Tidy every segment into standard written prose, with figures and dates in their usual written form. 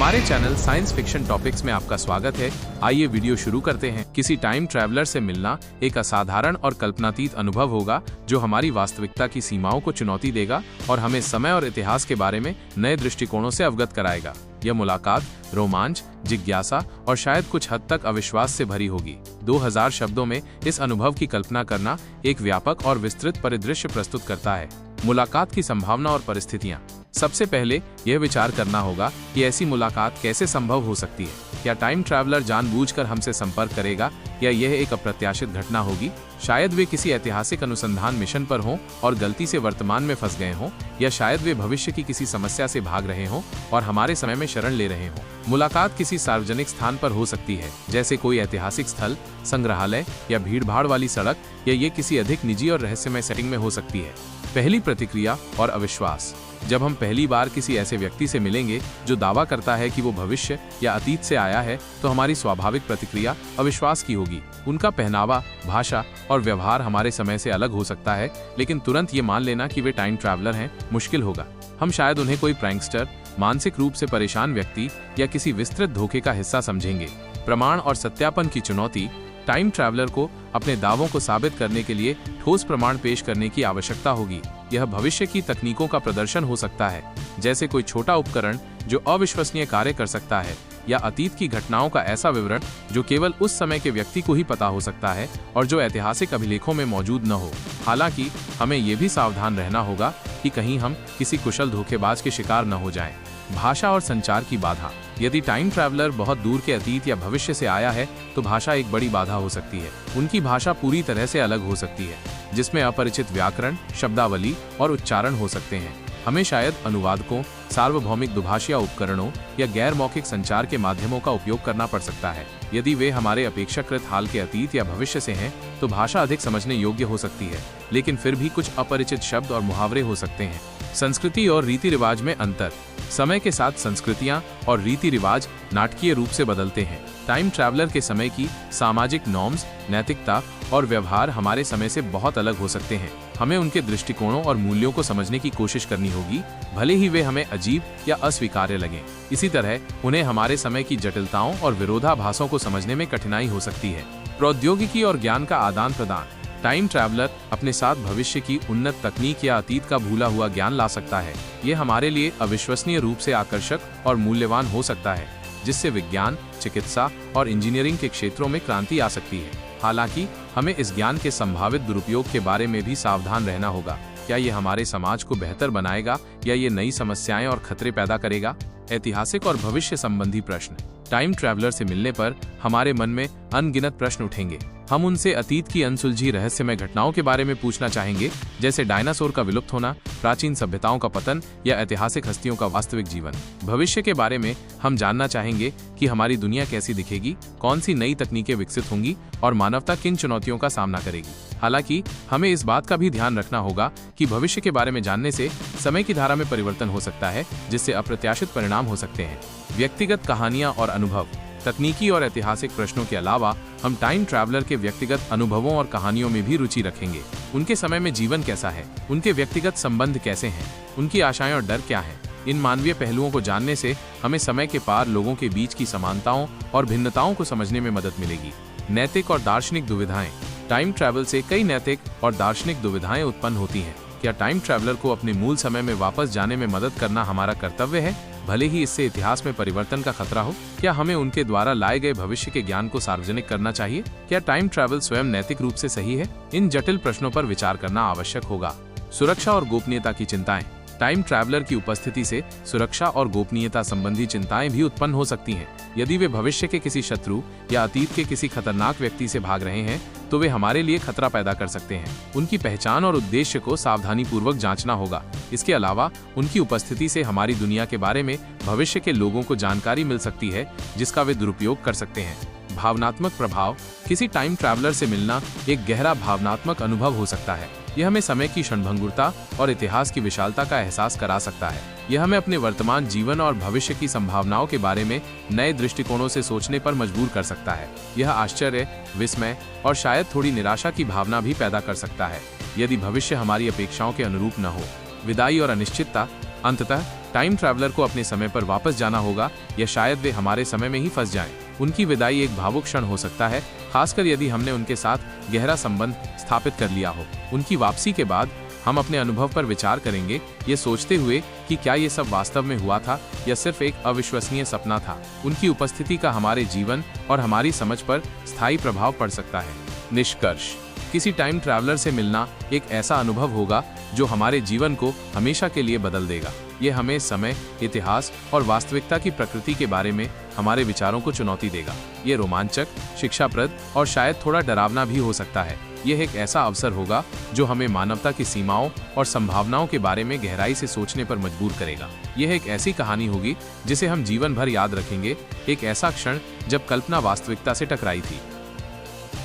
हमारे channel science fiction topics में आपका स्वागत है। आइए वीडियो शुरू करते हैं। किसी टाइम ट्रैवलर से मिलना एक असाधारण और कल्पनातीत अनुभव होगा जो हमारी वास्तविकता की सीमाओं को चुनौती देगा और हमें समय और इतिहास के बारे में नए दृष्टिकोणों से अवगत कराएगा। यह मुलाकात रोमांच, जिज्ञासा और शायद कुछ हद तक अविश्वास से भरी होगी। 2000 शब्दों में इस अनुभव की कल्पना करना एक व्यापक और विस्तृत परिदृश्य प्रस्तुत करता है। मुलाकात की संभावना और परिस्थितियां। सबसे पहले यह विचार करना होगा कि ऐसी मुलाकात कैसे संभव हो सकती है। क्या टाइम ट्रैवलर जानबूझकर हमसे संपर्क करेगा या यह एक अप्रत्याशित घटना होगी? शायद वे किसी ऐतिहासिक अनुसंधान मिशन पर हों और गलती से वर्तमान में फंस गए हों, या शायद वे भविष्य की किसी समस्या से भाग रहे हों और हमारे समय में शरण ले रहे हों। मुलाकात किसी सार्वजनिक स्थान पर हो सकती है, जैसे कोई ऐतिहासिक स्थल, संग्रहालय या भीड़भाड़ वाली सड़क, या ये किसी अधिक निजी और रहस्यमय सेटिंग में हो सकती है। पहली प्रतिक्रिया और अविश्वास। जब हम पहली बार किसी ऐसे व्यक्ति से मिलेंगे जो दावा करता है कि वो भविष्य या अतीत से आया है, तो हमारी स्वाभाविक प्रतिक्रिया अविश्वास की होगी। उनका पहनावा, भाषा और व्यवहार हमारे समय से अलग हो सकता है, लेकिन तुरंत ये मान लेना कि वे टाइम ट्रैवलर हैं मुश्किल होगा। हम शायद उन्हें कोई प्रैंकस्टर, मानसिक रूप से परेशान व्यक्ति या किसी विस्तृत धोखे का हिस्सा समझेंगे। प्रमाण और सत्यापन की चुनौती। टाइम ट्रैवलर को अपने दावों को साबित करने के लिए ठोस प्रमाण पेश करने की आवश्यकता होगी। यह भविष्य की तकनीकों का प्रदर्शन हो सकता है, जैसे कोई छोटा उपकरण जो अविश्वसनीय कार्य कर सकता है, या अतीत की घटनाओं का ऐसा विवरण जो केवल उस समय के व्यक्ति को ही पता हो सकता है और जो ऐतिहासिक अभिलेखों में मौजूद न हो। हालांकि हमें ये भी सावधान रहना होगा कि कहीं हम किसी कुशल धोखेबाज के शिकार न हो जाएं। भाषा और संचार की बाधा। यदि टाइम ट्रैवलर बहुत दूर के अतीत या भविष्य से आया है, तो भाषा एक बड़ी बाधा हो सकती है। उनकी भाषा पूरी तरह से अलग हो सकती है, जिसमें अपरिचित व्याकरण, शब्दावली और उच्चारण हो सकते हैं। हमें शायद अनुवादकों, सार्वभौमिक दुभाषिया उपकरणों या गैर मौखिक संचार के माध्यमों का उपयोग करना पड़ सकता है। यदि वे हमारे अपेक्षाकृत हाल के अतीत या भविष्य से हैं, तो भाषा अधिक समझने योग्य हो सकती है, लेकिन फिर भी कुछ अपरिचित शब्द और मुहावरे हो सकते हैं। संस्कृति और रीति रिवाज में अंतर। समय के साथ संस्कृतियां और रीति रिवाज नाटकीय रूप से बदलते हैं। टाइम ट्रैवलर के समय की सामाजिक नॉर्म्स, नैतिकता और व्यवहार हमारे समय से बहुत अलग हो सकते हैं। हमें उनके दृष्टिकोणों और मूल्यों को समझने की कोशिश करनी होगी, भले ही वे हमें अजीब या अस्वीकार्य लगें। इसी तरह उन्हें हमारे समय की जटिलताओं और विरोधाभासों को समझने में कठिनाई हो सकती है। प्रौद्योगिकी और ज्ञान का आदान प्रदान। टाइम ट्रैवलर अपने साथ भविष्य की उन्नत तकनीक या अतीत का भूला हुआ ज्ञान ला सकता है। ये हमारे लिए अविश्वसनीय रूप से आकर्षक और मूल्यवान हो सकता है, जिससे विज्ञान, चिकित्सा और इंजीनियरिंग के क्षेत्रों में क्रांति आ सकती है। हालांकि हमें इस ज्ञान के संभावित दुरुपयोग के बारे में भी सावधान रहना होगा। क्या ये हमारे समाज को बेहतर बनाएगा या ये नई समस्याएं और खतरे पैदा करेगा? ऐतिहासिक और भविष्य संबंधी प्रश्न। टाइम ट्रैवलर से मिलने पर हमारे मन में अनगिनत प्रश्न उठेंगे। हम उनसे अतीत की अनसुलझी रहस्यमय घटनाओं के बारे में पूछना चाहेंगे, जैसे डायनासोर का विलुप्त होना, प्राचीन सभ्यताओं का पतन या ऐतिहासिक हस्तियों का वास्तविक जीवन। भविष्य के बारे में हम जानना चाहेंगे कि हमारी दुनिया कैसी दिखेगी, कौन सी नई तकनीकें विकसित होंगी और मानवता किन चुनौतियों का सामना करेगी। हालांकि हमें इस बात का भी ध्यान रखना होगा कि भविष्य के बारे में जानने से समय की धारा में परिवर्तन हो सकता है, जिससे अप्रत्याशित परिणाम हो सकते हैं। व्यक्तिगत कहानियां और अनुभव। तकनीकी और ऐतिहासिक प्रश्नों के अलावा हम टाइम ट्रैवलर के व्यक्तिगत अनुभवों और कहानियों में भी रुचि रखेंगे। उनके समय में जीवन कैसा है, उनके व्यक्तिगत संबंध कैसे हैं, उनकी आशाएं और डर क्या हैं। इन मानवीय पहलुओं को जानने से हमें समय के पार लोगों के बीच की समानताओं और भिन्नताओं को समझने में मदद मिलेगी। नैतिक और दार्शनिक दुविधाएं। टाइम ट्रैवल से कई नैतिक और दार्शनिक दुविधाएं उत्पन्न होती हैं। क्या टाइम ट्रैवलर को अपने मूल समय में वापस जाने में मदद करना हमारा कर्तव्य है, भले ही इससे इतिहास में परिवर्तन का खतरा हो? क्या हमें उनके द्वारा लाए गए भविष्य के ज्ञान को सार्वजनिक करना चाहिए? क्या टाइम ट्रैवल स्वयं नैतिक रूप से सही है? इन जटिल प्रश्नों पर विचार करना आवश्यक होगा। सुरक्षा और गोपनीयता की चिंताएं। टाइम ट्रैवलर की उपस्थिति से सुरक्षा और गोपनीयता संबंधी चिंताएं भी उत्पन्न हो सकती हैं। यदि वे भविष्य के किसी शत्रु या अतीत के किसी खतरनाक व्यक्ति से भाग रहे हैं, तो वे हमारे लिए खतरा पैदा कर सकते हैं। उनकी पहचान और उद्देश्य को सावधानी पूर्वक जांचना होगा। इसके अलावा उनकी उपस्थिति से हमारी दुनिया के बारे में भविष्य के लोगों को जानकारी मिल सकती है, जिसका वे दुरुपयोग कर सकते हैं। भावनात्मक प्रभाव। किसी टाइम ट्रैवलर से मिलना एक गहरा भावनात्मक अनुभव हो सकता है। यह हमें समय की क्षणभंगुरता और इतिहास की विशालता का एहसास करा सकता है। यह हमें अपने वर्तमान जीवन और भविष्य की संभावनाओं के बारे में नए दृष्टिकोणों से सोचने पर मजबूर कर सकता है। यह आश्चर्य, विस्मय और शायद थोड़ी निराशा की भावना भी पैदा कर सकता है, यदि भविष्य हमारी अपेक्षाओं के अनुरूप न हो। विदाई और अनिश्चितता। अंततः टाइम ट्रैवलर को अपने समय पर वापस जाना होगा या शायद वे हमारे समय में ही फंस जाएं। उनकी विदाई एक भावुक क्षण हो सकता है, खासकर यदि हमने उनके साथ गहरा संबंध स्थापित कर लिया हो। उनकी वापसी के बाद हम अपने अनुभव पर विचार करेंगे, ये सोचते हुए कि क्या ये सब वास्तव में हुआ था या सिर्फ एक अविश्वसनीय सपना था। उनकी उपस्थिति का हमारे जीवन और हमारी समझ पर स्थायी प्रभाव पड़ सकता है। निष्कर्ष, किसी टाइम ट्रैवलर से मिलना एक ऐसा अनुभव होगा जो हमारे जीवन को हमेशा के लिए बदल देगा। ये हमें समय, इतिहास और वास्तविकता की प्रकृति के बारे में हमारे विचारों को चुनौती देगा। ये रोमांचक, शिक्षाप्रद और शायद थोड़ा डरावना भी हो सकता है। यह एक ऐसा अवसर होगा जो हमें मानवता की सीमाओं और संभावनाओं के बारे में गहराई से सोचने पर मजबूर करेगा। यह एक ऐसी कहानी होगी जिसे हम जीवन भर याद रखेंगे, एक ऐसा क्षण जब कल्पना वास्तविकता से टकराई थी।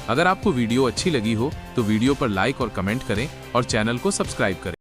अगर आपको वीडियो अच्छी लगी हो तो वीडियो पर लाइक और कमेंट करें और चैनल को सब्सक्राइब करें।